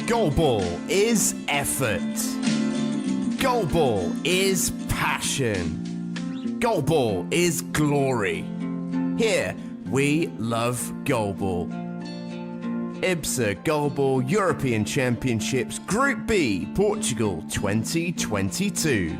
GoalBall is effort. GoalBall is passion. GoalBall is glory. Here, we love GoalBall. IBSA GoalBall European Championships Group B, Portugal 2022.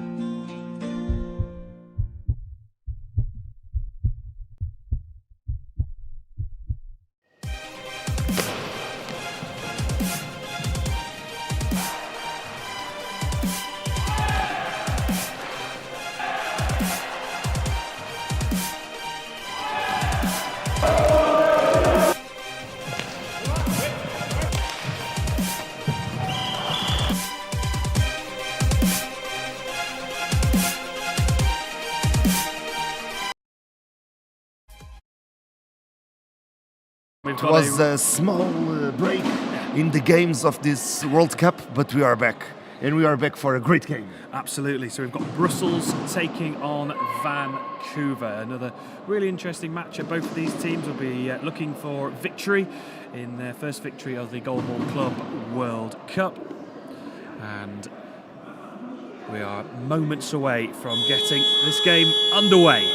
It was a small break in the games of this World Cup, but we are back. And we are back for a great game. Absolutely. So we've got Brussels taking on Vancouver. Another really interesting matchup. Both of these teams will be looking for victory in their first victory of the GoalBall Club World Cup. And we are moments away from getting this game underway.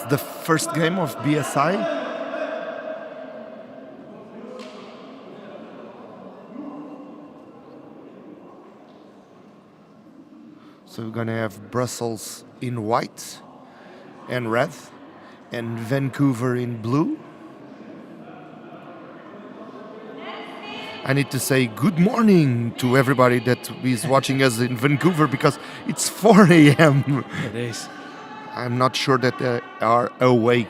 The first game of BSI. So we're gonna have Brussels in white and red and Vancouver in blue. I need to say good morning to everybody that is watching us in Vancouver because it's 4 a.m. It is. I'm not sure that they are awake.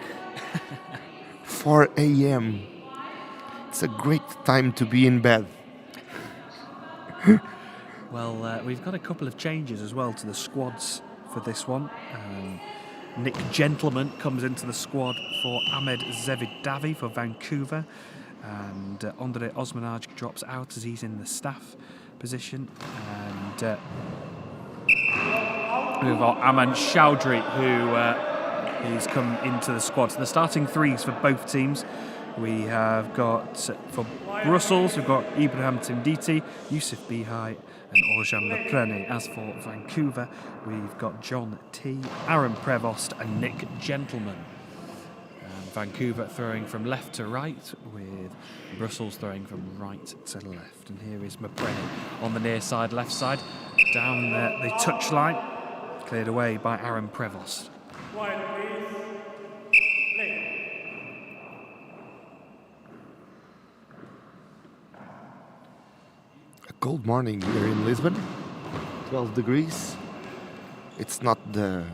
4 a.m. It's a great time to be in bed. Well, we've got a couple of changes as well to the squads for this one. Nick Gentleman comes into the squad for Ahmed Zevidavi for Vancouver. And Andre Osmanaj drops out as he's in the staff position. And we've got Aman Chowdhury, who he's come into the squad. So the starting threes for both teams. We have got, for Brussels, we've got Ibrahim Timditi, Yusuf Bihai and Orjan Leprene. As for Vancouver, we've got John T, Aaron Prevost and Nick Gentleman. Vancouver throwing from left to right, with Brussels throwing from right to left. And here is Leprene on the near side, left side, down the touchline. Cleared away by Aaron Prevost. A cold morning here in Lisbon, 12 degrees. It's not the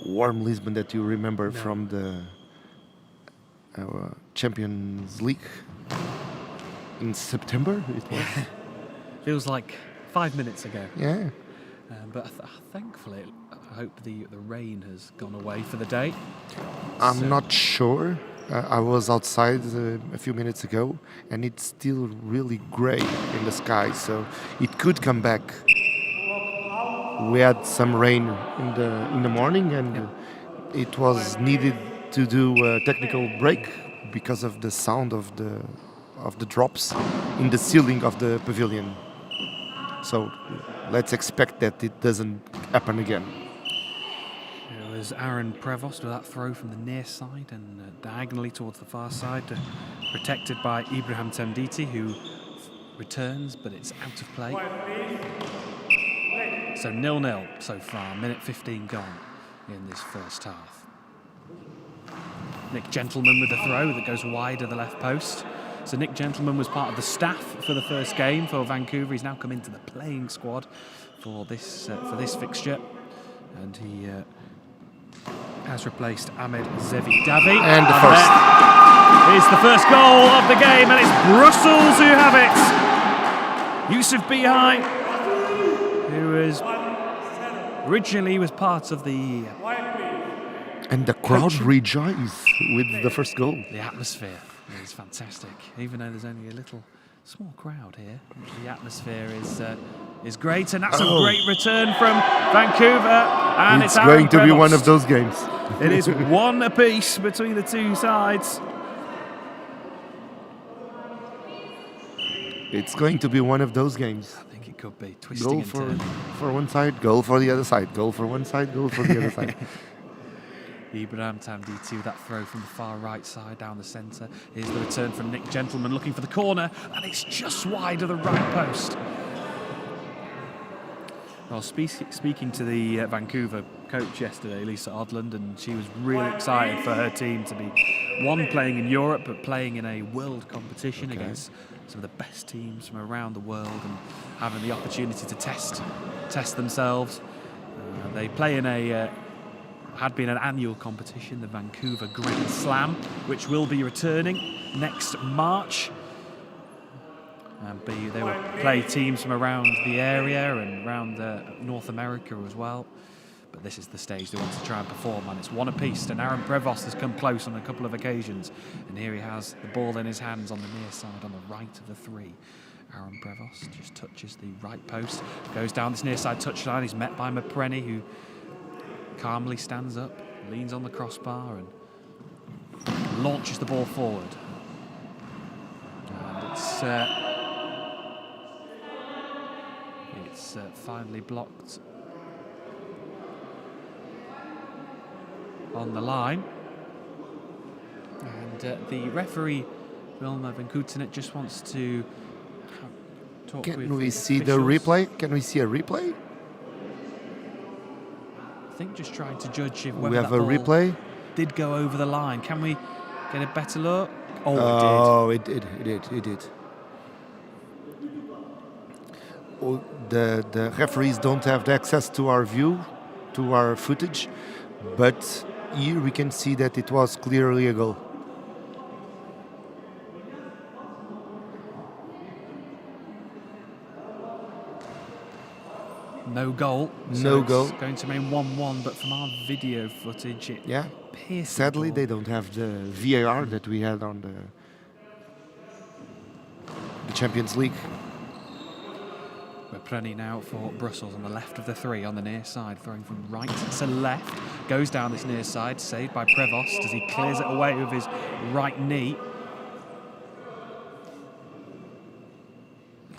warm Lisbon that you remember from the Champions League in September. It was. Feels like 5 minutes ago. Yeah. But thankfully, I hope the rain has gone away for the day. I'm not sure. I was outside a few minutes ago, and it's still really grey in the sky, so it could come back. We had some rain in the morning, and it was needed to do a technical break because of the sound of the drops in the ceiling of the pavilion. So let's expect that it doesn't happen again. It was Aaron Prevost with that throw from the near side and diagonally towards the far side, protected by Ibrahim Temditi, who returns, but it's out of play. So 0-0 so far, minute 15 gone in this first half. Nick Gentleman with the throw that goes wide of the left post. So Nick Gentleman was part of the staff for the first game for Vancouver. He's now come into the playing squad for this fixture, and he has replaced Ahmed Zevidavi. And the first. It's the first goal of the game, and it's Brussels who have it. Yusuf Bihai, who has Originally, he was part of the And the crowd rejoiced with the first goal. The atmosphere is fantastic. Even though there's only a little small crowd here, the atmosphere is great, and that's a great return from Vancouver. And It's going to be one of those games. It is one apiece between the two sides. It's going to be one of those games. I think it could be twisting Goal and turning. for one side, goal for the other side. Goal for one side, goal for the other side. Ibrahim Tamditi with that throw from the far right side down the centre. Here's the return from Nick Gentleman looking for the corner, and it's just wide of the right post. Well, speaking to the Vancouver coach yesterday, Lisa Odland, and she was really excited for her team to be, one, playing in Europe, but playing in a world competition against some of the best teams from around the world, and having the opportunity to test themselves. They play in had been an annual competition, the Vancouver Grand Slam, which will be returning next March. They will play teams from around the area and around North America as well. But this is the stage they want to try and perform, and it's one apiece. And Aaron Prevost has come close on a couple of occasions, and here he has the ball in his hands on the near side, on the right of the three. Aaron Prevost just touches the right post, goes down this near side touchline. He's met by Maprenny, who calmly stands up, leans on the crossbar, and launches the ball forward. And it's finally blocked on the line. And the referee, Wilma Van Kootenet, just wants to talk with Can we the see the officials. replay? Can we see a replay? I think just trying to judge if We whether have that a ball replay. did go over the line. Can we get a better look? Oh, It did. Oh, the referees don't have access to our view, to our footage, but here we can see that it was clearly a goal. No goal. No goal. It's going to remain 1-1, but from our video footage, it Yeah. appears. Sadly, they don't have the VAR that we had on the Champions League. We're plenty now for Brussels on the left of the three, on the near side, throwing from right to left. Goes down this near side, saved by Prevost as he clears it away with his right knee.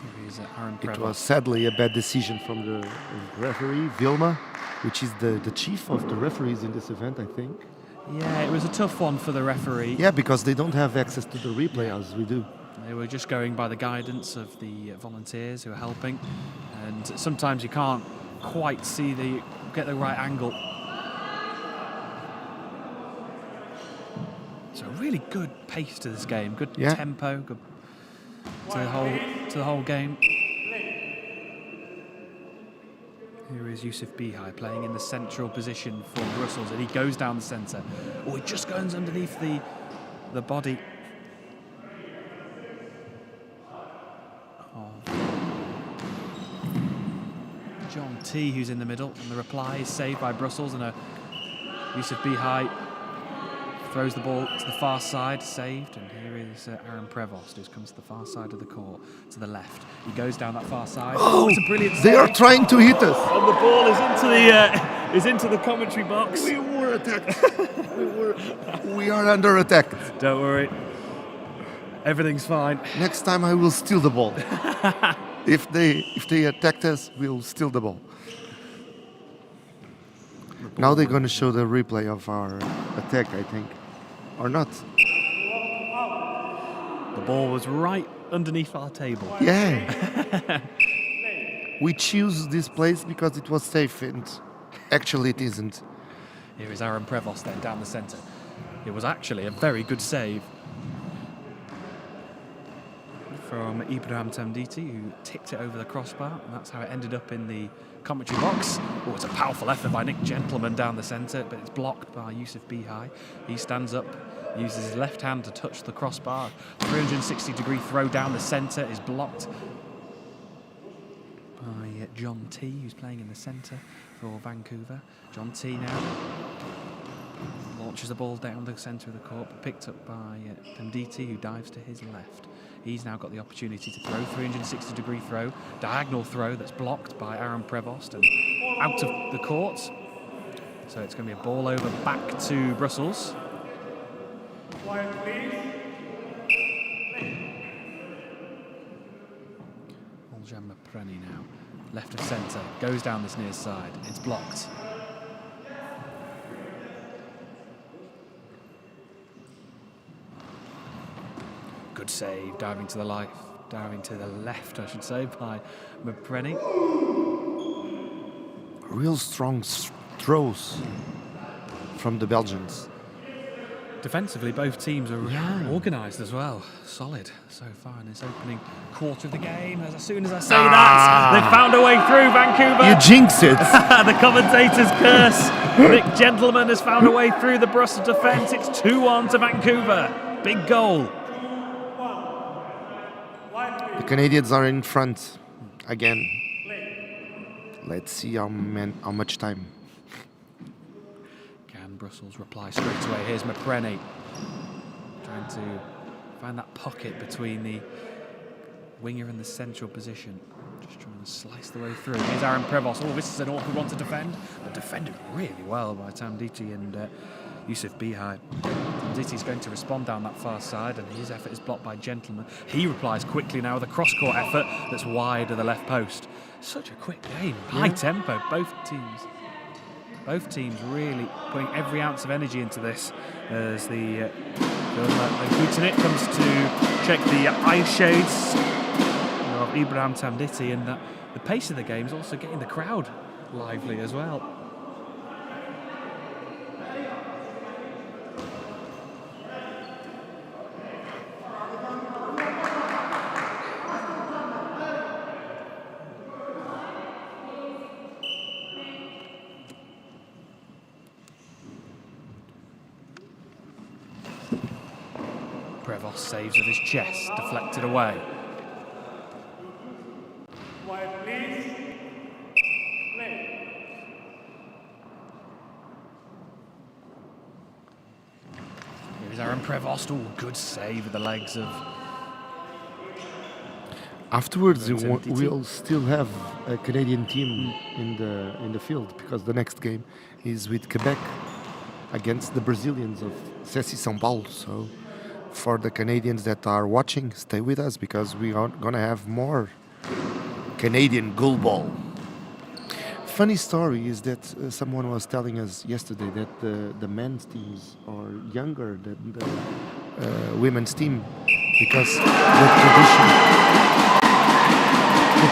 Here is Aaron Prevost. It was sadly a bad decision from the referee, Vilma, which is the chief of the referees in this event, I think. Yeah, it was a tough one for the referee. Yeah, because they don't have access to the replay as we do. They were just going by the guidance of the volunteers who are helping, and sometimes you can't quite get the right angle. So a really good pace to this game, good tempo, good to the whole game. Here is Yusuf Bihai playing in the central position for Brussels, and he goes down the centre. Oh, he just goes underneath the body. John T, who's in the middle, and the reply is saved by Brussels, and Yusuf Bihai throws the ball to the far side, saved, and here is Aaron Prevost, who's comes to the far side of the court, to the left. He goes down that far side. Oh, it's a brilliant They save. are trying to hit us. And the ball is into the commentary box. We were attacked. We are under attack. Don't worry, everything's fine. Next time I will steal the ball. If they attacked us, we'll steal the ball. Now they're going to show the replay of our attack, I think. Or not. The ball was right underneath our table. Yeah. We choose this place because it was safe, and actually it isn't. Here is Aaron Prevost then down the centre. It was actually a very good save from Ibrahim Tamditi, who tipped it over the crossbar, and that's how it ended up in the commentary box. Oh, it's a powerful effort by Nick Gentleman down the centre, but it's blocked by Yusuf Bihai. He stands up, uses his left hand to touch the crossbar. 360-degree throw down the centre is blocked by John T, who's playing in the centre. for Vancouver. John T now launches the ball down the centre of the court, but picked up by Temditi, who dives to his left. He's now got the opportunity to throw, 360-degree throw, diagonal throw that's blocked by Aaron Prevost and out of the court. So it's going to be a ball over back to Brussels. Oljan Mapreni now, left of centre, goes down this near side. It's blocked. Good save, diving to the left, I should say, by Mapreni. Real strong throws from the Belgians. Defensively, both teams are organised as well. Solid so far in this opening quarter of the game. As soon as I say that, they've found a way through, Vancouver. You jinx it. The commentator's curse. Nick Gentleman has found a way through the Brussels defence. It's 2-1 to Vancouver. Big goal. The Canadians are in front again. Let's see how much time. Can Brussels reply straight away? Here's Mapreni trying to find that pocket between the winger and the central position. Just trying to slice the way through. Here's Aaron Prevost. Oh, this is an awkward one to defend, but defended really well by Tamditi and Yusuf Bihai. Tamditi's going to respond down that far side, and his effort is blocked by Gentleman. He replies quickly now with a cross-court effort that's wide of the left post. Such a quick game, high tempo, both teams really putting every ounce of energy into this as the Gutinit comes to check the eye shades of Ibrahim Tamditi, and the pace of the game is also getting the crowd lively as well. Prevost saves with his chest, deflected away. Here's Aaron Prevost. Oh, good save with the legs of. Afterwards, we'll still have a Canadian team in the field, because the next game is with Quebec against the Brazilians of CSI São Paulo. So for the Canadians that are watching, stay with us, because we are going to have more Canadian GoalBall. Funny story is that someone was telling us yesterday that the men's teams are younger than the women's team, because the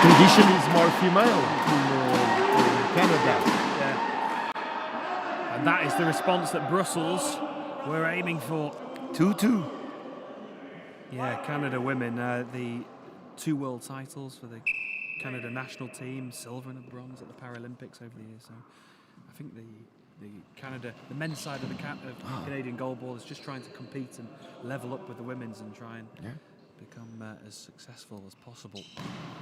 tradition is more female in Canada. Yeah. And that is the response that Brussels were aiming for. 2-2. Yeah, Canada women, the 2 world titles for the Canada national team, silver and a bronze at the Paralympics over the years. So I think the men's side of the Canadian GoalBall is just trying to compete and level up with the women's and try and become as successful as possible.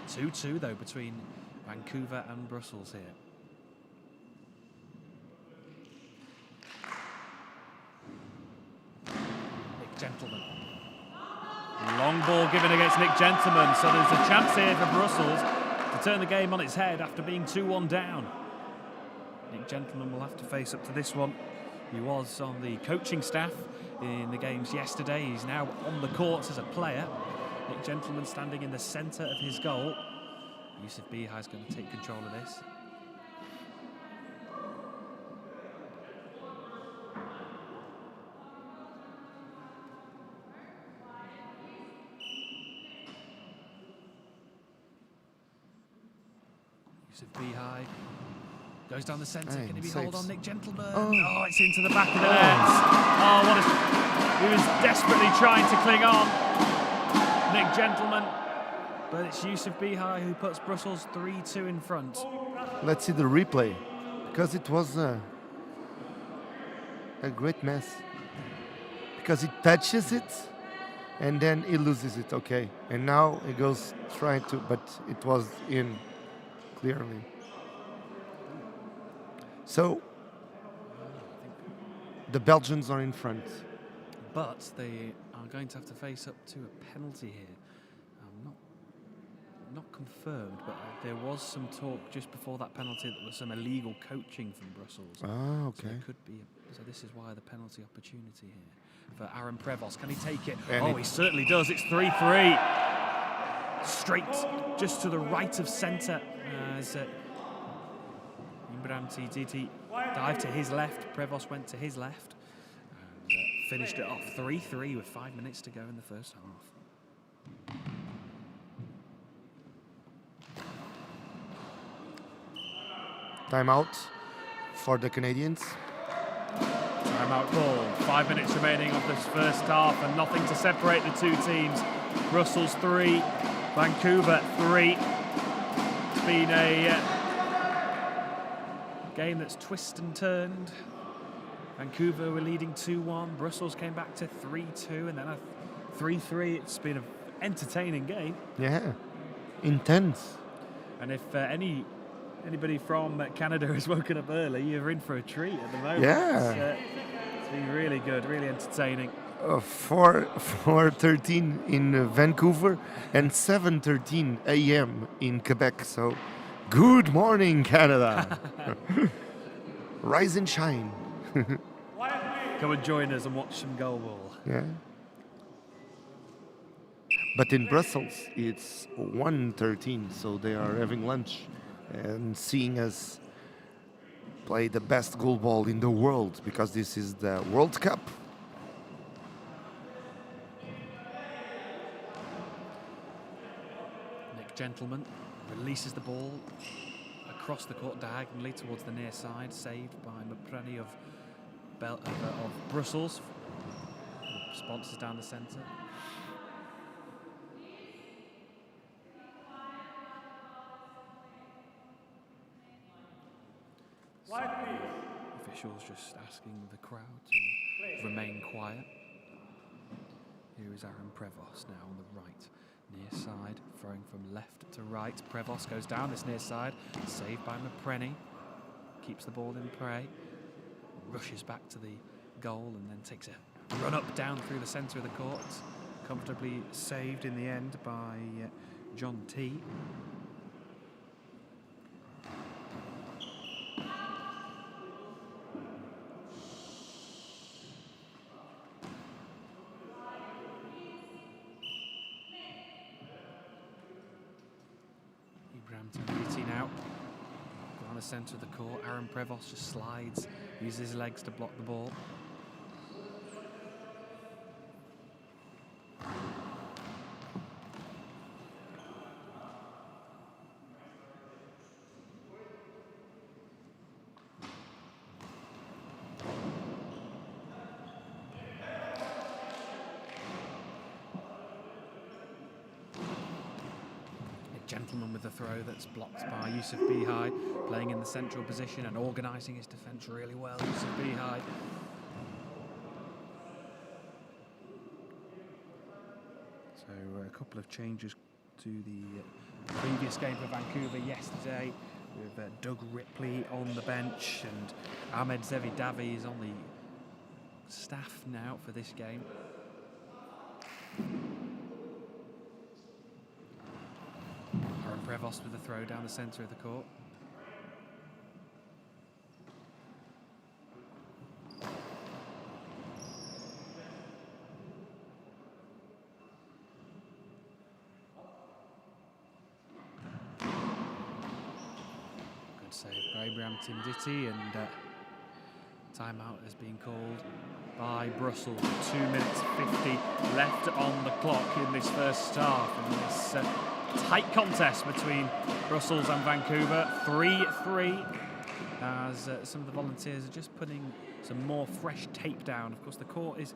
2-2 though between Vancouver and Brussels here. Nick Gentleman. Long ball given against Nick Gentleman, so there's a chance here for Brussels to turn the game on its head after being 2-1 down. Nick Gentleman will have to face up to this one. He was on the coaching staff in the games yesterday. He's now on the courts as a player. Nick Gentleman standing in the centre of his goal. Yusuf Bihai is going to take control of this. Yusuf Bihai goes down the centre. Can he be hold on Nick Gentleman? Oh, it's into the back of the net. Oh, he was desperately trying to cling on, Nick Gentleman. But it's Yusuf Bihai who puts Brussels 3-2 in front. Let's see the replay, because it was a great mess. Because he touches it and then he loses it, okay. And now he goes trying to, but it was in clearly. So the Belgians are in front. But they are going to have to face up to a penalty here. Not confirmed, but there was some talk just before that penalty that there was some illegal coaching from Brussels. Ah, okay. So there could be. So this is why the penalty opportunity here for Aaron Prevost. Can he take it? And he certainly does. It's 3-3. Straight just to the right of centre as Ibrahim Titi dived to his left. Prevost went to his left and finished it off 3-3 with 5 minutes to go in the first half. Timeout for the Canadians. Timeout call. 5 minutes remaining of this first half and nothing to separate the two teams. Brussels 3, Vancouver 3. It's been a game that's twisted and turned. Vancouver were leading 2-1. Brussels came back to 3-2 and then a 3-3. It's been an entertaining game. Yeah, intense. And if anybody from Canada has woken up early, you're in for a treat at the moment. Yeah. It's been really good, really entertaining. 4:13 in Vancouver and 7:13 a.m. in Quebec. So, good morning, Canada. Rise and shine. Come and join us and watch some GoalBall. Yeah. But in Brussels, it's 1:13, so they are having lunch and seeing us play the best GoalBall in the world because this is the World Cup. Nick Gentleman releases the ball across the court diagonally towards the near side, saved by Mapreni of Brussels. Sponsors down the centre. Officials just asking the crowd to remain quiet. Here is Aaron Prevost now on the right, near side, throwing from left to right. Prevost goes down this near side, saved by Mapreni. Keeps the ball in play, rushes back to the goal and then takes a run up down through the centre of the court. Comfortably saved in the end by John T. Now down the centre of the court. Aaron Prevost just slides, uses his legs to block the ball. Gentleman with the throw that's blocked by Yusuf Bihai, playing in the central position and organising his defence really well. Yusuf Bihai. So a couple of changes to the previous game for Vancouver yesterday, with Doug Ripley on the bench and Ahmed Zevidavi is on the staff now for this game. Prevost with the throw down the centre of the court. Good save by Ibrahim Timditi, and timeout has been called by Brussels. 2 minutes 50 left on the clock in this first half, and this tight contest between Brussels and Vancouver, 3-3, as some of the volunteers are just putting some more fresh tape down. Of course, the court is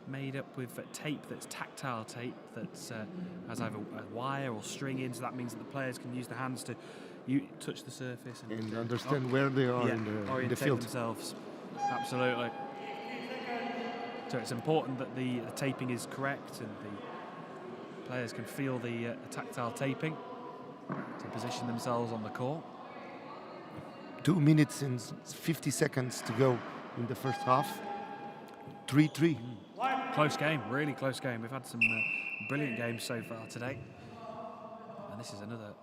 made up with tape that's tactile tape that has either a wire or string in, so that means that the players can use their hands to touch the surface and understand where they are in the field themselves. Absolutely. So it's important that the taping is correct and the players can feel the tactile taping to position themselves on the court. 2 minutes and 50 seconds to go in the first half. 3-3. Close game, really close game. We've had some brilliant games so far today. And this is another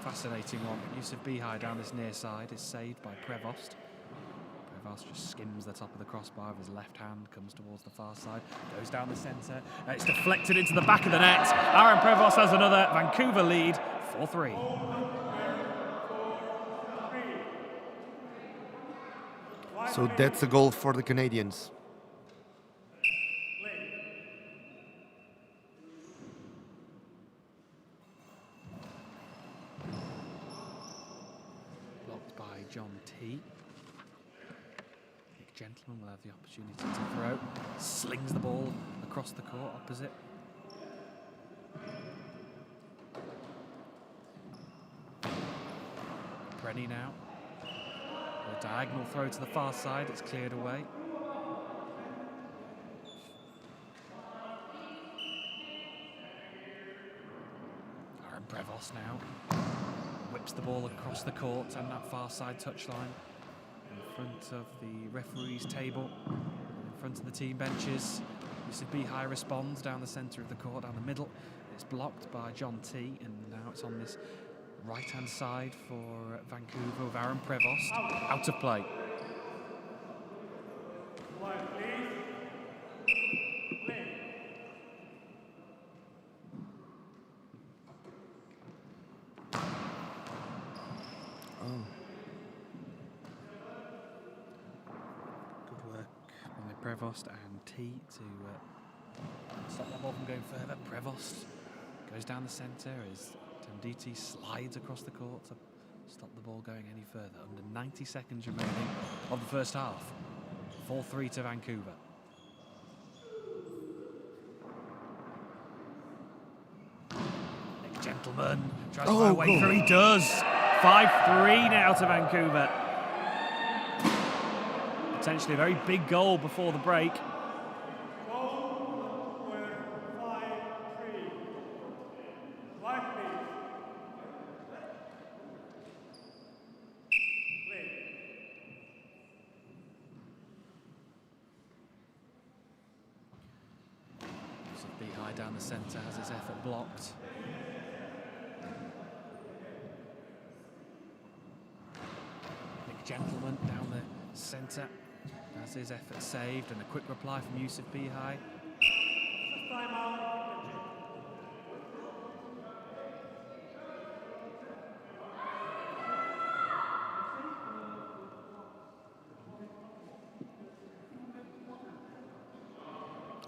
fascinating one. Yusuf Bihai down this near side is saved by Prevost. Prevost just skims the top of the crossbar with his left hand, comes towards the far side, goes down the centre. It's deflected into the back of the net. Aaron Prevost has another Vancouver lead, 4-3. So that's a goal for the Canadians. Blocked by John T. Nick Gentleman will have the opportunity to throw. Slings the ball across the court opposite. Brenny now. A diagonal throw to the far side, it's cleared away. Aaron Prevost now whips the ball across the court and that far side touchline in front of the referee's table, in front of the team benches. Yusuf Bihai responds down the centre of the court, down the middle. It's blocked by John T, and now it's on this right-hand side for Vancouver with Aaron Prevost. Out of play. Good work by Prevost and T to stop that ball from going further. Prevost goes down the centre as Temditi slides across the court to stop the ball going any further. Under 90 seconds remaining of the first half. 4-3 to Vancouver. Nick Gentleman tries to find a way through. He does. 5-3 now to Vancouver. Potentially a very big goal before the break. Bihai down the centre has his effort blocked. Nick Gentleman down the centre has his effort saved, and a quick reply from Yusuf Bihai.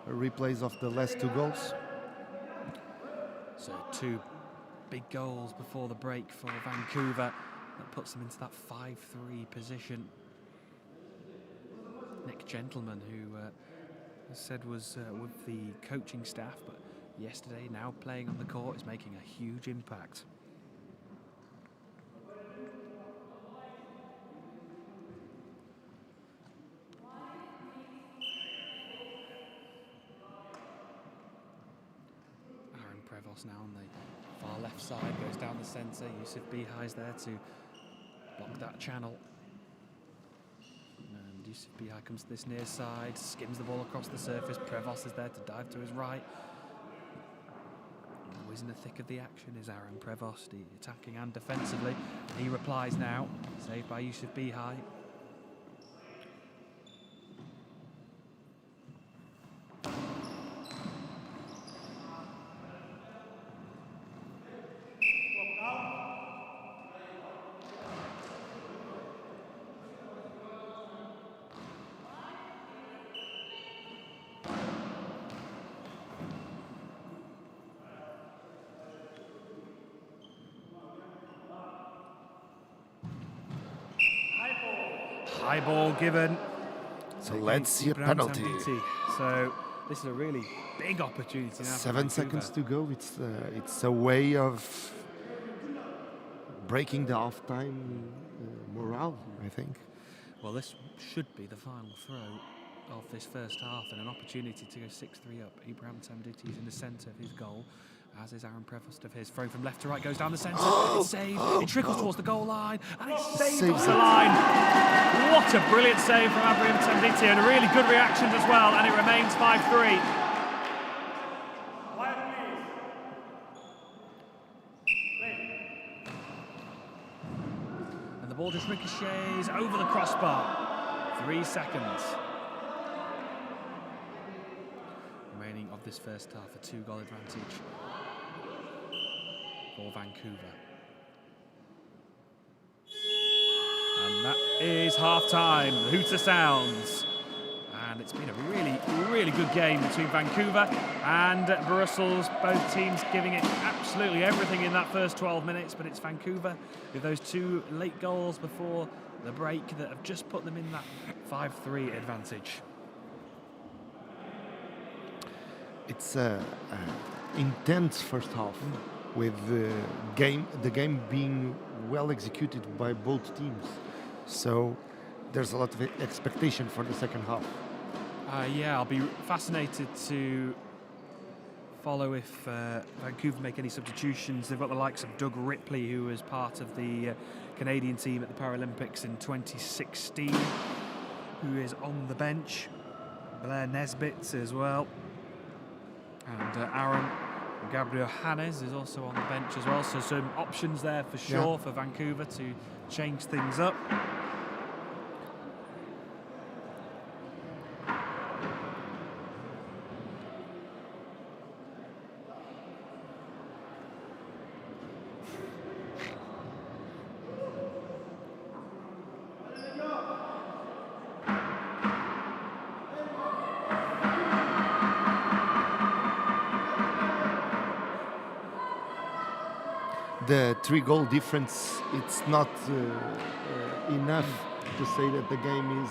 Replays of the last 2 goals. So 2 big goals before the break for Vancouver. That puts them into that 5-3 position. Nick Gentleman, who as said was with the coaching staff, but yesterday now playing on the court, is making a huge impact. Prevost now on the far left side, goes down the centre. Yusuf Bihai's there to block that channel. And Yusuf Bihai comes to this near side, skims the ball across the surface. Prevost is there to dive to his right. Always in the thick of the action is Aaron Prevost, attacking and defensively. And he replies now, saved by Yusuf Bihai. High ball given. So let's see a penalty. So this is a really big opportunity now. 7 seconds to go. It's a way of breaking the half-time morale, I think. Well, this should be the final throw of this first half, and an opportunity to go 6-3 up. Ibrahim Tamditi is in the centre of his goal, as is Aaron Prevost of his. Throw from left to right, goes down the centre. It's saved. It trickles towards the goal line, and it's saved off the line. What a brilliant save from Abraham Tenditi, and a really good reaction as well, and it remains 5-3. And the ball just ricochets over the crossbar. 3 seconds remaining of this first half, a 2-goal advantage for Vancouver. And that is half-time. The hooter sounds. And it's been a really, really good game between Vancouver and Brussels. Both teams giving it absolutely everything in that first 12 minutes, but it's Vancouver with those 2 late goals before the break that have just put them in that 5-3 advantage. It's a intense first half, with the game being well executed by both teams. So there's a lot of expectation for the second half. Yeah, I'll be fascinated to follow if Vancouver make any substitutions. They've got the likes of Doug Ripley, who was part of the Canadian team at the Paralympics in 2016, who is on the bench. Blair Nesbitt as well. And Aaron Gabriel Hannes is also on the bench as well. So some options there for sure for Vancouver to change things up. The 3-goal difference, it's not enough to say that the game is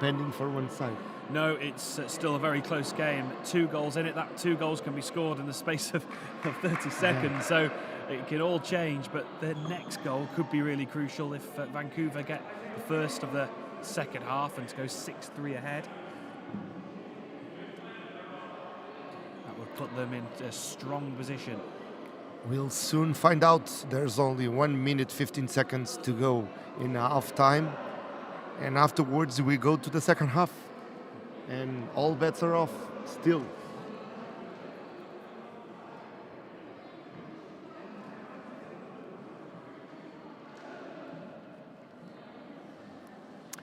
pending for one side. No, it's still a very close game. 2 goals in it. That 2 goals can be scored in the space of 30 seconds, so it can all change. But the next goal could be really crucial if Vancouver get the first of the second half and to go 6-3 ahead. That would put them in a strong position. We'll soon find out. There's only 1 minute 15 seconds to go in half time, and afterwards we go to the second half, and all bets are off still.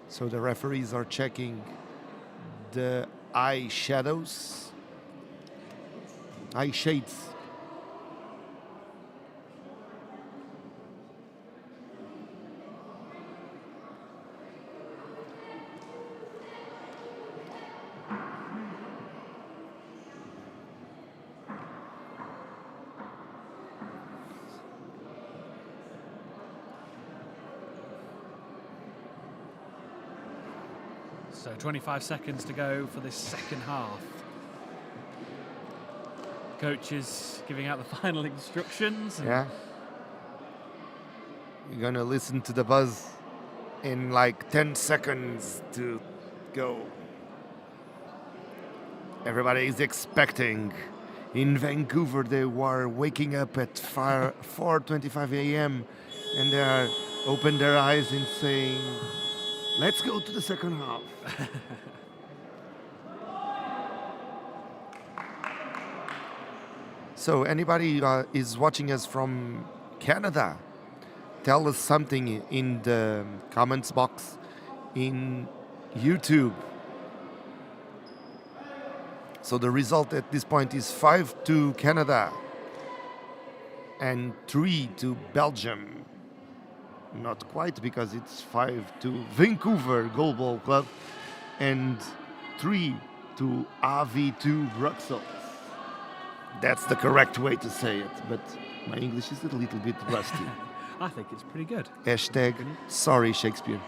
So the referees are checking the eye shades. So 25 seconds to go for this second half. Coach is giving out the final instructions. Yeah. We're gonna listen to the buzz in like 10 seconds to go. Everybody is expecting. In Vancouver, they were waking up at 4:25 a.m. and they are open their eyes and saying, "Let's go to the second half." So anybody is watching us from Canada, tell us something in the comments box in YouTube. So the result at this point is 5-2 Canada and 3-2 Belgium. Not quite, because it's 5-2 Vancouver GoalBall Club and 3-2 AV2 Bruxelles. That's the correct way to say it, but my English is a little bit rusty. I think it's pretty good. Hashtag sorry Shakespeare.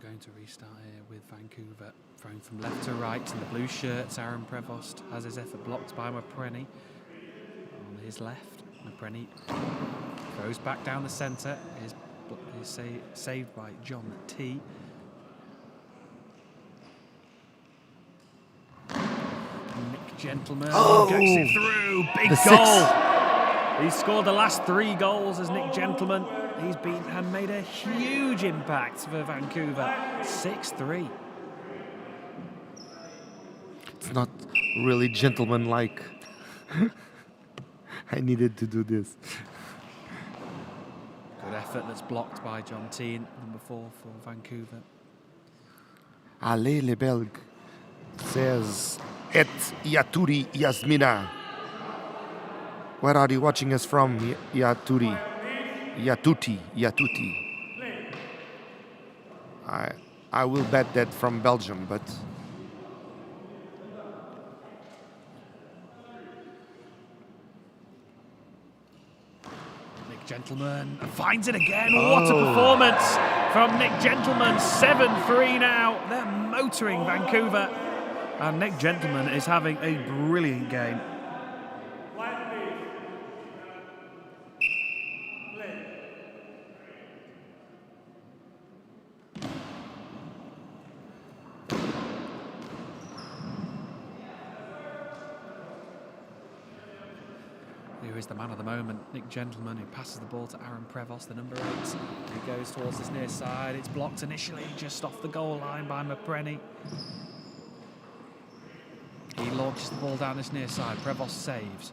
going to restart here with Vancouver throwing from left to right in the blue shirts. Aaron Prevost has his effort blocked by Maprenny on his left. Maprenny throws back down the centre. Is saved by John T. Nick Gentleman gets it through. Big goal. He's scored the last 3 goals as Nick Gentleman. He's been and made a huge impact for Vancouver. 6-3. It's not really gentleman-like. I needed to do this. Good effort that's blocked by John T, number 4 for Vancouver. Allez les Belges, says Et Yaturi Yasmina. Where are you watching us from, Yaturi? Yatuti. I will bet that from Belgium, but Nick Gentleman finds it again. What a performance from Nick Gentleman. 7-3 now. They're motoring Vancouver. And Nick Gentleman is having a brilliant game. Who is the man of the moment? Nick Gentleman, who passes the ball to Aaron Prevost, the number 8. He goes towards this near side. It's blocked initially just off the goal line by Maprenny. He launches the ball down this near side. Prevost saves.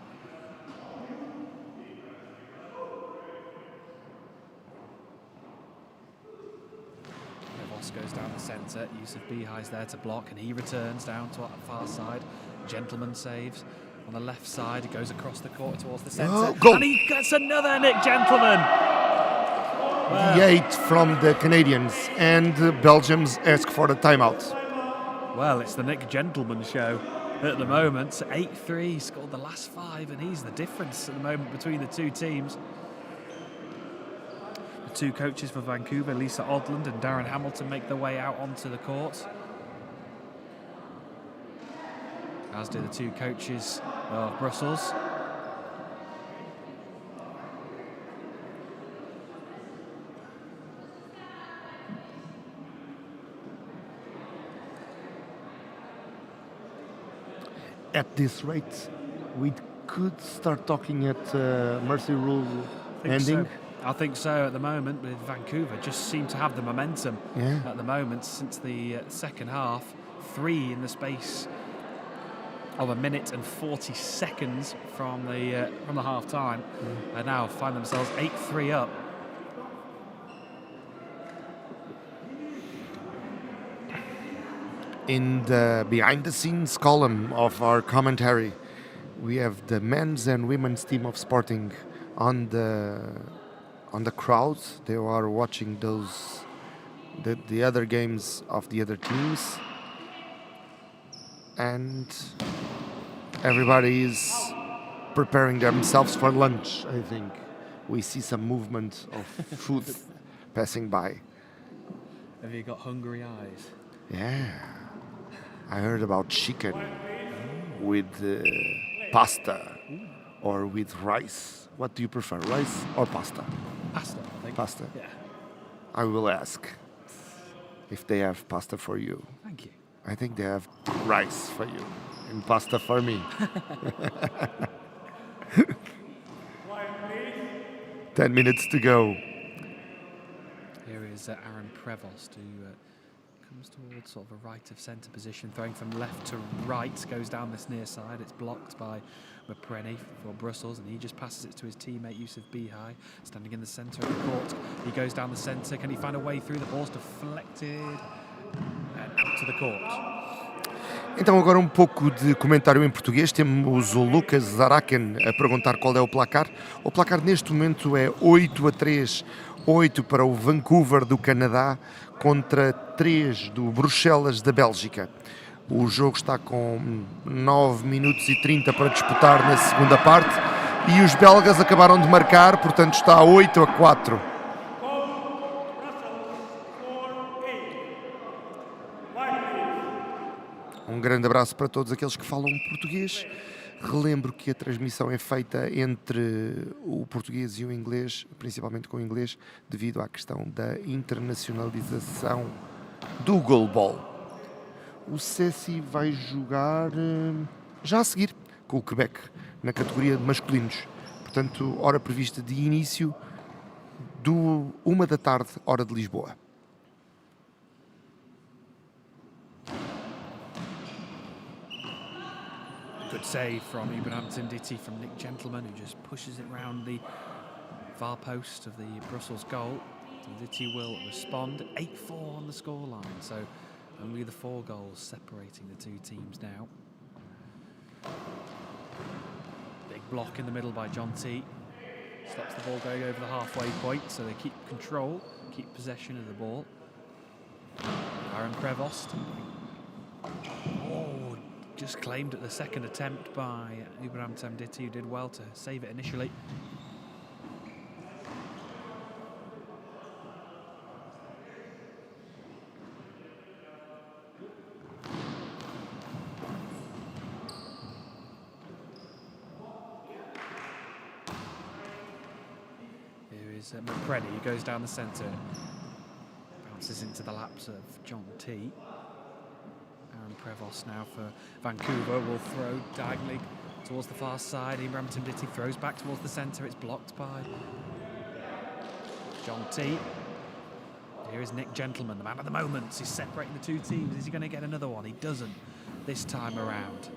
Prevost goes down the centre. Yusuf Bihai's there to block, and he returns down to our far side. Gentleman saves. On the left side, he goes across the court towards the centre. And he gets another Nick Gentleman. Wow. The 8 from the Canadians, and the Belgians ask for the timeout. Well, it's the Nick Gentleman show at the moment. 8-3, scored the last 5, and he's the difference at the moment between the two teams. The 2 coaches for Vancouver, Lisa Odland and Darren Hamilton, make their way out onto the court. As do the 2 coaches of Brussels. At this rate, we could start talking at Mercy Rule ending. I think so at the moment, with Vancouver just seem to have the momentum at the moment since the second half. 3 in the space of 1 minute and 40 seconds from the half time, and now find themselves 8-3 up. In the behind the scenes column of our commentary, we have the men's and women's team of Sporting on the crowds. They are watching the other games of the other teams, and everybody is preparing themselves for lunch. I think we see some movement of food passing by. Have you got hungry eyes? Yeah, I heard about chicken with pasta or with rice. What do you prefer, rice or pasta? Pasta, I think. Pasta? Yeah. I will ask if they have pasta for you. Thank you. I think they have rice for you and pasta for me. 10 minutes to go. Here is Aaron Prevost, who comes towards sort of a right of centre position, throwing from left to right, goes down this near side. It's blocked by Maprenny for Brussels, and he just passes it to his teammate Yusuf Bihai, standing in the centre of the court. He goes down the centre. Can he find a way through? The ball's deflected and out to the court. Então agora um pouco de comentário em português. Temos o Lucas Zaraken a perguntar qual é o placar. O placar neste momento é 8-3, 8 para o Vancouver do Canadá contra 3 do Bruxelles da Bélgica. O jogo está com 9 minutos e 30 para disputar na segunda parte e os belgas acabaram de marcar, portanto está 8-4. grande abraço para todos aqueles que falam português. Relembro que a transmissão é feita entre o português e o inglês, principalmente com o inglês, devido à questão da internacionalização do GoalBall. O Cessi vai jogar já a seguir com o Quebec, na categoria de masculinos. Portanto, hora prevista de início do 1 da tarde, hora de Lisboa. Good save from Ibrahim Tinditi from Nick Gentleman, who just pushes it round the far post of the Brussels goal. Tinditi will respond. 8-4 on the scoreline, so only the 4 goals separating the two teams now. Big block in the middle by John T. Stops the ball going over the halfway point, so they keep control, keep possession of the ball. Aaron Prevost. Oh, just claimed at the second attempt by Ibrahim Tinditi, who did well to save it initially. McCreddy, who goes down the centre, bounces into the laps of John T. Aaron Prevost now for Vancouver will throw diagonally towards the far side. Ibrahim Tinditi throws back towards the centre. It's blocked by John T. Here is Nick Gentleman, the man of the moment. He's separating the two teams. Is he going to get another one? He doesn't this time around.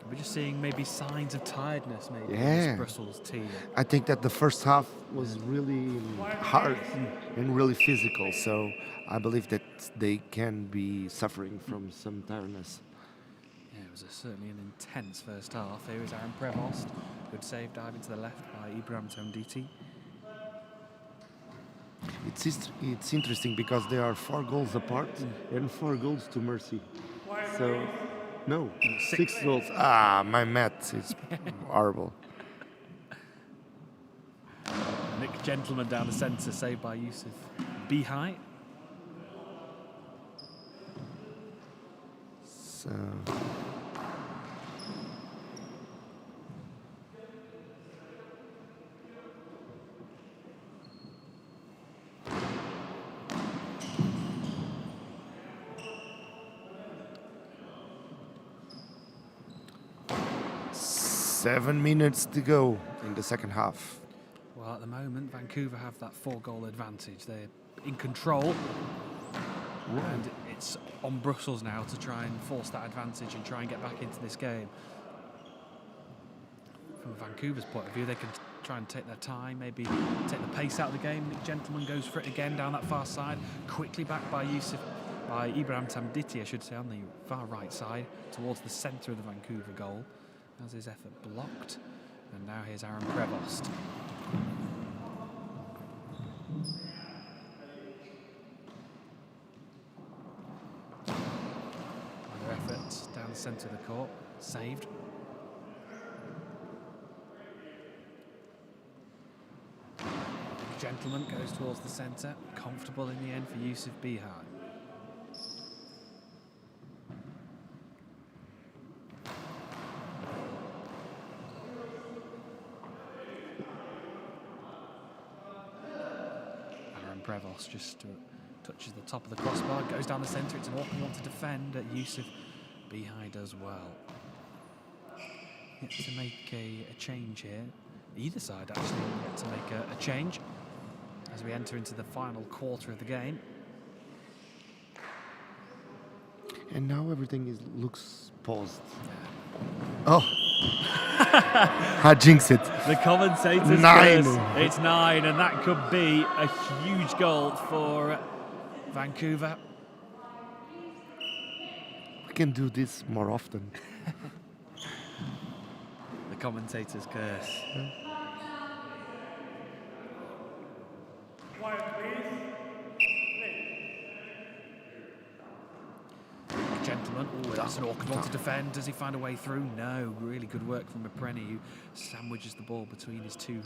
We're just seeing maybe signs of tiredness, maybe, in this Brussels team. I think that the first half was really hard and really physical, so I believe that they can be suffering from some tiredness. Yeah, it was certainly an intense first half. Here is Aaron Prevost. Good save, diving to the left by Ibrahim Tinditi. It's interesting because they are 4 goals apart and 4 goals to mercy. So. No, 6 goals. Ah, my math is horrible. Nick Gentleman down the centre, saved by Yusuf Bihai. So. Seven minutes to go in the second half. Well, at the moment, Vancouver have that 4-goal advantage. They're in control. And it's on Brussels now to try and force that advantage and try and get back into this game. From Vancouver's point of view, they can try and take their time, maybe take the pace out of the game. Nick Gentleman goes for it again down that far side. Quickly back by Ibrahim Tinditi, I should say, on the far right side, towards the centre of the Vancouver goal. Has his effort blocked, and now here's Aaron Prevost. Another effort down the centre of the court, saved. Gentleman goes towards the centre, comfortable in the end for Yusuf Bihai. Prevost just touches the top of the crossbar, goes down the centre. It's an awkward one to defend. Yusuf Bihai does well. Yet to make a change here. Either side actually yet to make a change as we enter into the final quarter of the game. And now everything looks paused. Oh. I jinxed it. The commentators 9. curse. It's 9, and that could be a huge goal for Vancouver. We can do this more often. The commentators curse. Gentleman, that's an awkward one to defend. Does he find a way through? No. Really good work from McCreddy, who sandwiches the ball between his 2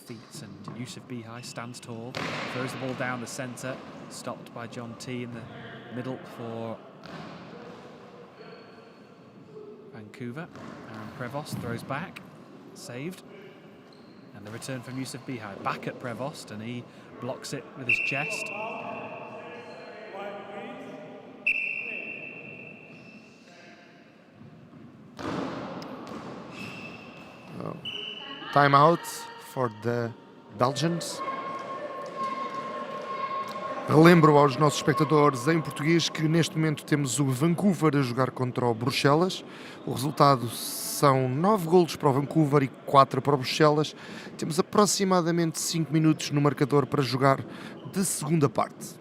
feet, and Yusuf Bihai stands tall, throws the ball down the centre, stopped by John T in the middle for Vancouver. Aaron Prevost throws back, saved, and the return from Yusuf Bihai. Back at Prevost, and he blocks it with his chest. Timeout for the Belgians. Relembro aos nossos espectadores em português que neste momento temos o Vancouver a jogar contra o Bruxelles. O resultado são 9 golos para o Vancouver e 4 para o Bruxelles. Temos aproximadamente 5 minutos no marcador para jogar de segunda parte.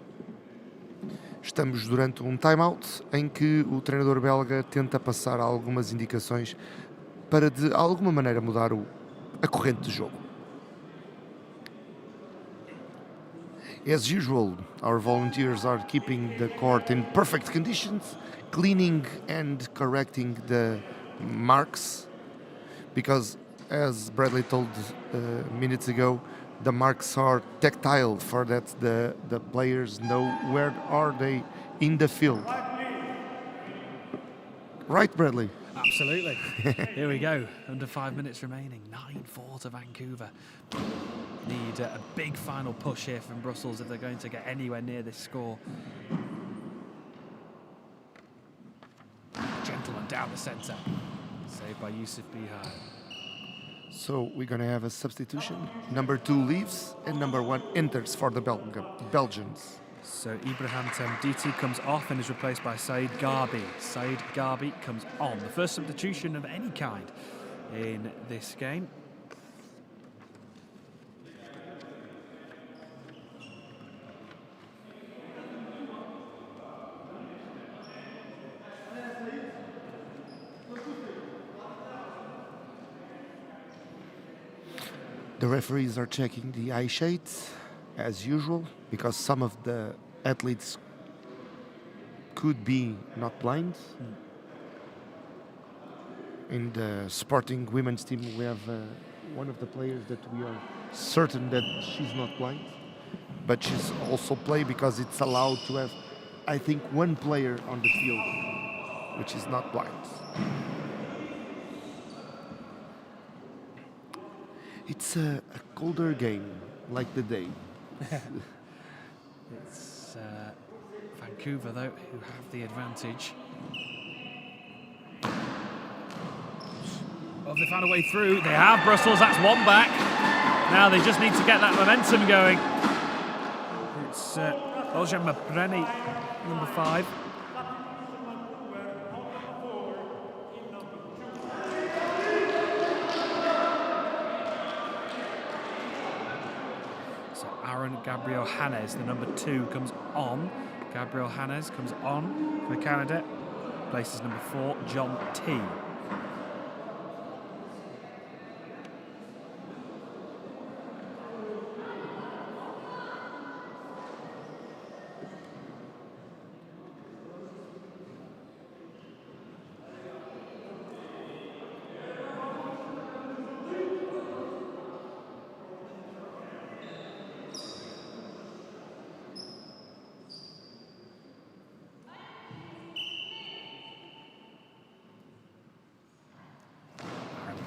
Estamos durante um timeout em que o treinador belga tenta passar algumas indicações para de alguma maneira mudar a corrente de jogo. As usual, our volunteers are keeping the court in perfect conditions, cleaning and correcting the marks, because as Bradley told minutes ago, the marks are tactile for that the players know where are they in the field. Right, Bradley? Absolutely. Here we go. Under 5 minutes remaining. 9-4 to Vancouver. Need a big final push here from Brussels if they're going to get anywhere near this score. Gentleman down the centre. Saved by Yusuf Bihai. So we're going to have a substitution. Number 2 leaves and number 1 enters for the Belgians. So Ibrahim Temditi comes off and is replaced by Said Garbi. Said Garbi comes on. The first substitution of any kind in this game. The referees are checking the eye shades as usual, because some of the athletes could be not blind. In the Sporting women's team, we have one of the players that we are certain that she's not blind, but she's also play because it's allowed to have, I think, one player on the field which is not blind. It's a colder game, like the day. It's Vancouver, though, who have the advantage. Well, they found a way through. They have Brussels. That's one back. Now they just need to get that momentum going. It's Olja Mapreni, number 5. Gabriel Hannes, the number 2, comes on. Gabriel Hannes comes on for Canada. Places number 4, John T.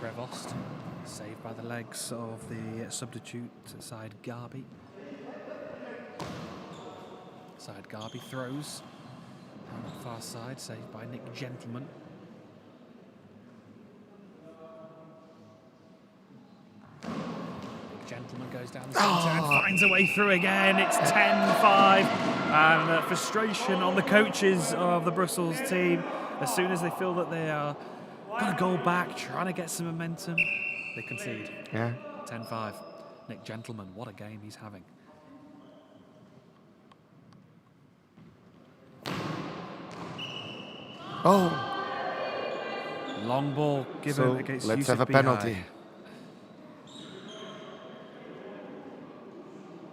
Prevost, saved by the legs of the substitute Said Garbi. Said Garbi throws on the far side, saved by Nick Gentleman. Nick Gentleman goes down the centre and finds a way through again. It's 10-5, and frustration on the coaches of the Brussels team as soon as they feel that they are got a goal back, trying to get some momentum. They concede. Yeah. 10-5. Nick Gentleman, what a game he's having. Oh. Long ball given against let's Yusuf have a penalty.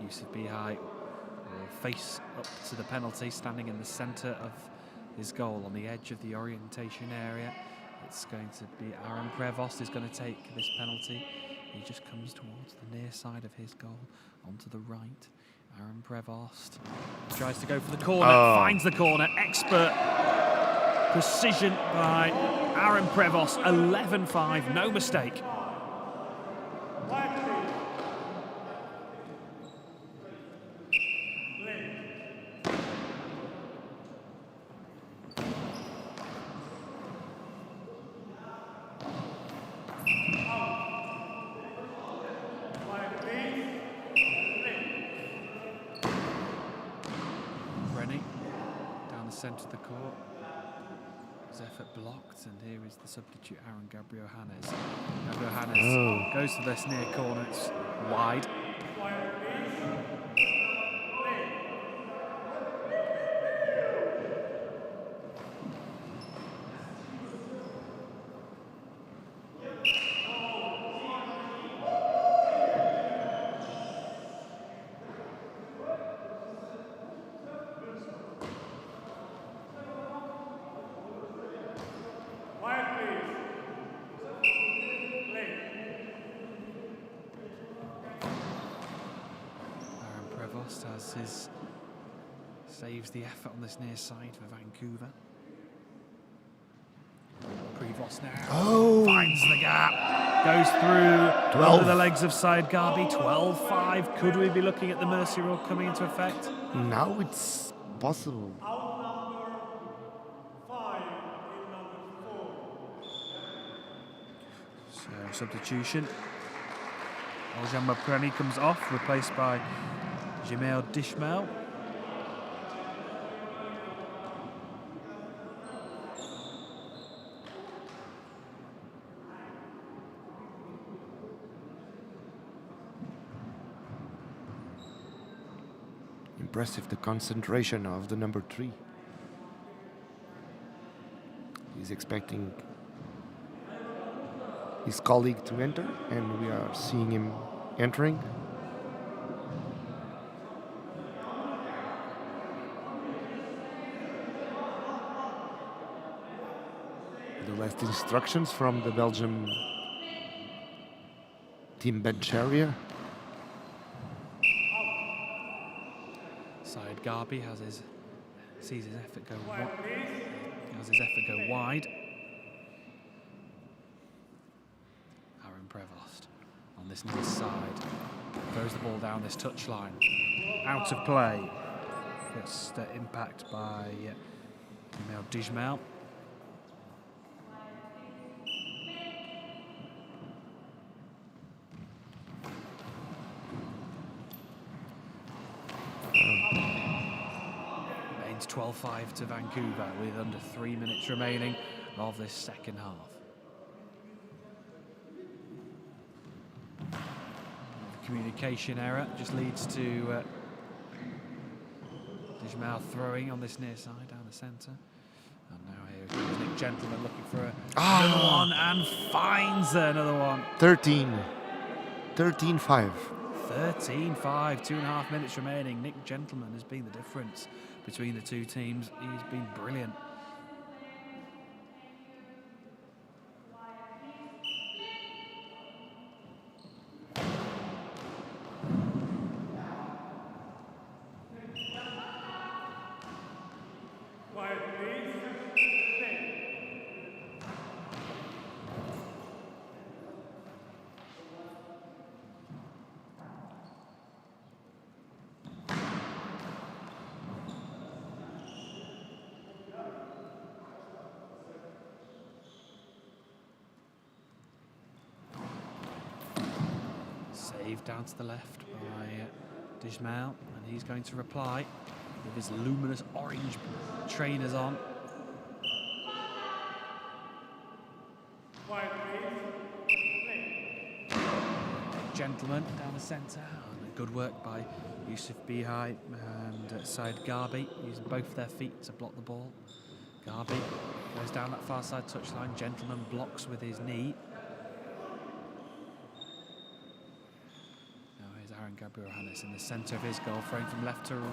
Yusuf Bihai will face up to the penalty, standing in the centre of his goal on the edge of the orientation area. It's going to be Aaron Prevost is going to take this penalty He just comes towards the near side of his goal, onto the right. Aaron Prevost tries to go for the corner, finds the corner. Expert precision by Aaron Prevost. 11-5, no mistake. Centre of the court. His effort blocked, and here is the substitute Aaron Gabriel Hannes. Gabriel Hannes goes to this near corner, it's wide. As his saves the effort on this near side for Vancouver. Prevost now finds the gap, goes through under the legs of Syed Garbi. 12-5. Could we be looking at the mercy rule coming into effect? Now it's possible. So substitution. Aljan Maprani comes off, replaced by Jamel Dishmael. Impressive, the concentration of the number 3. He's expecting his colleague to enter, and we are seeing him entering. The last instructions from the Belgium team bench area. Syed Garbi sees his effort go wide. Aaron Prevost on this near side throws the ball down this touchline. Out of play. First impact by Jamel Dishmael. Remains 12-5 to Vancouver with under 3 minutes remaining of this second half. Communication error just leads to Dishmael throwing on this near side down the centre. And now here comes Nick Gentleman looking for another one and finds another one. 13-5. 13-5, 2.5 minutes remaining. Nick Gentleman has been the difference between the two teams. He's been brilliant. Saved down to the left by Dishmael, and he's going to reply with his luminous orange trainers on. Gentleman down the centre, and good work by Yusuf Bihai and Syed Garbi, using both their feet to block the ball. Garbi goes down that far side touchline. Gentleman blocks with his knee. Aaron Gabriel Hannes in the centre of his goal, throwing from left to right.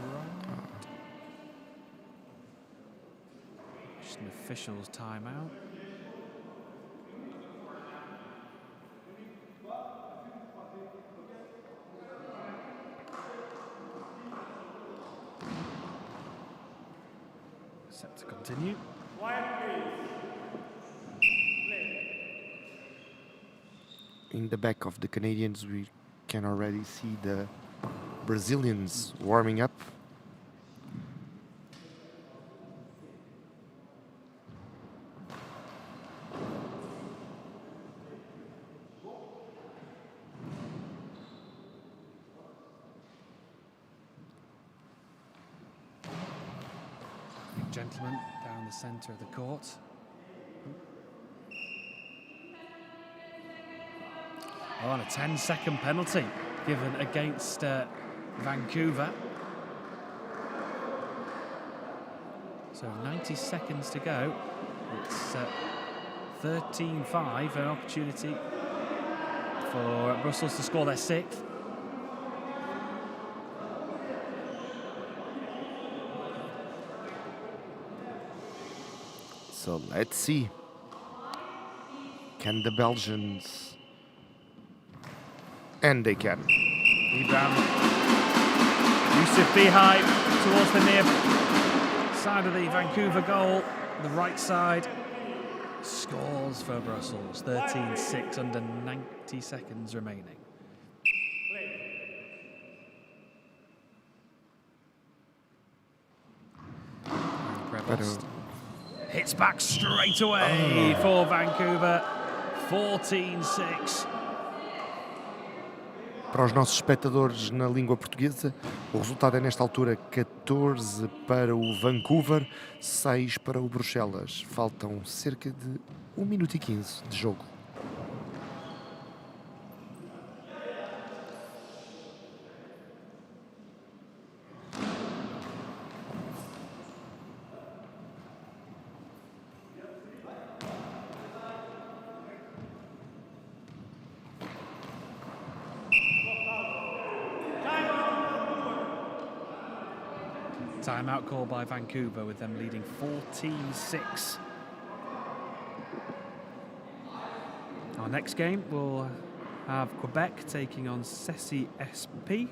Just an official's timeout. Set to continue. In the back of the Canadians, we can already see the Brazilians warming up. Gentleman down the centre of the court. Oh, and a 10-second penalty given against Vancouver. So 90 seconds to go. It's 13-5, an opportunity for Brussels to score their 6th. So let's see. Can the Belgians? And they can. Rebound. Yusuf Bihai towards the near side of the Vancouver goal. The right side. Scores for Brussels. 13-6 under 90 seconds remaining. Hits back straight away for Vancouver. 14-6. Para os nossos espectadores na língua portuguesa, o resultado é nesta altura 14 para o Vancouver, 6 para o Bruxelas. Faltam cerca de 1 minuto e 15 de jogo. Timeout called by Vancouver with them leading 14-6. Our next game will have Quebec taking on CCSP.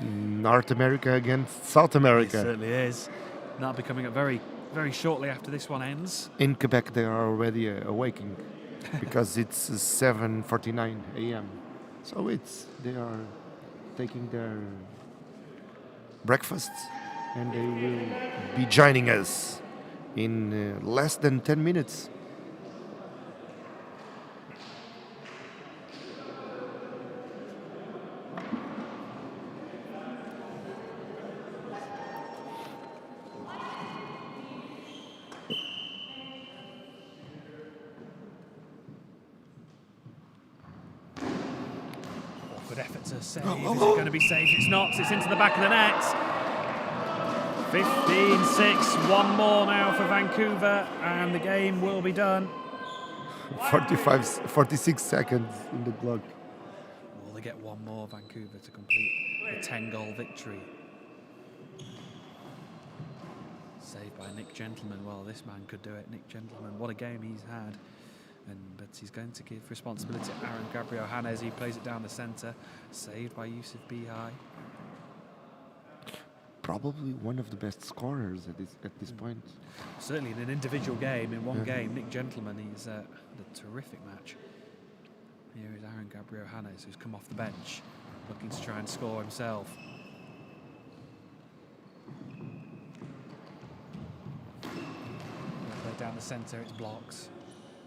North America against South America. It certainly is. That'll be coming up very, very shortly after this one ends. In Quebec, they are already awaking because it's 7:49 a.m. So they are taking their breakfast and they will be joining us in less than 10 minutes. Good effort to save. Is it going to be saved? It's not. It's into the back of the net. 15-6. One more now for Vancouver, and the game will be done. 46 seconds in the clock. Will they get one more, Vancouver, to complete a 10-goal victory? Saved by Nick Gentleman. Well, this man could do it. Nick Gentleman, what a game he's had. But he's going to give responsibility to Aaron Gabriel Hannes. He plays it down the centre. Saved by Yusuf Bihai. Probably one of the best scorers at this point. Certainly in an individual game, in one game, Nick Gentleman, he's had a terrific match. Here is Aaron Gabriel Hannes, who's come off the bench, looking to try and score himself. Play down the centre, it's blocks.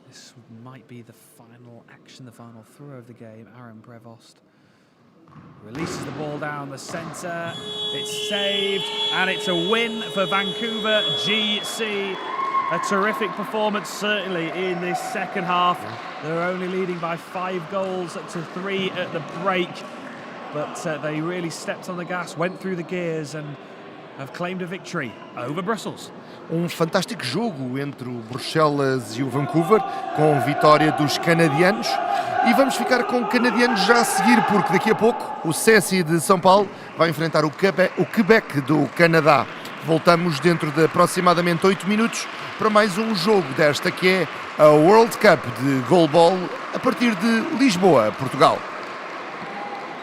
This might be the final action, the final throw of the game. Aaron Prevost releases the ball down the centre. It's saved, and it's a win for Vancouver GC. A terrific performance, certainly, in this second half. They're only leading by 5 goals to 3 at the break. But they really stepped on the gas, went through the gears, and have claimed a victory over Brussels. Fantástico jogo entre o Bruxelas e o Vancouver, com vitória dos canadianos. E vamos ficar com canadianos já a seguir, porque daqui a pouco o CSI de São Paulo vai enfrentar o Quebec do Canadá. Voltamos dentro de aproximadamente 8 minutos para mais um jogo desta que é a World Cup de GoalBall a partir de Lisboa, Portugal.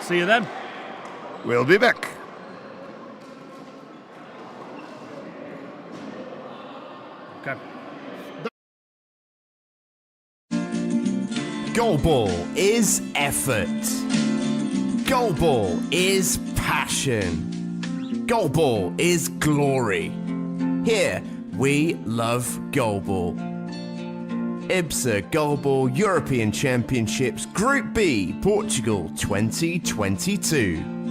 See you then. We'll be back. Go. GoalBall is effort. GoalBall is passion. GoalBall is glory. Here, we love GoalBall. IBSA GoalBall European Championships Group B, Portugal 2022.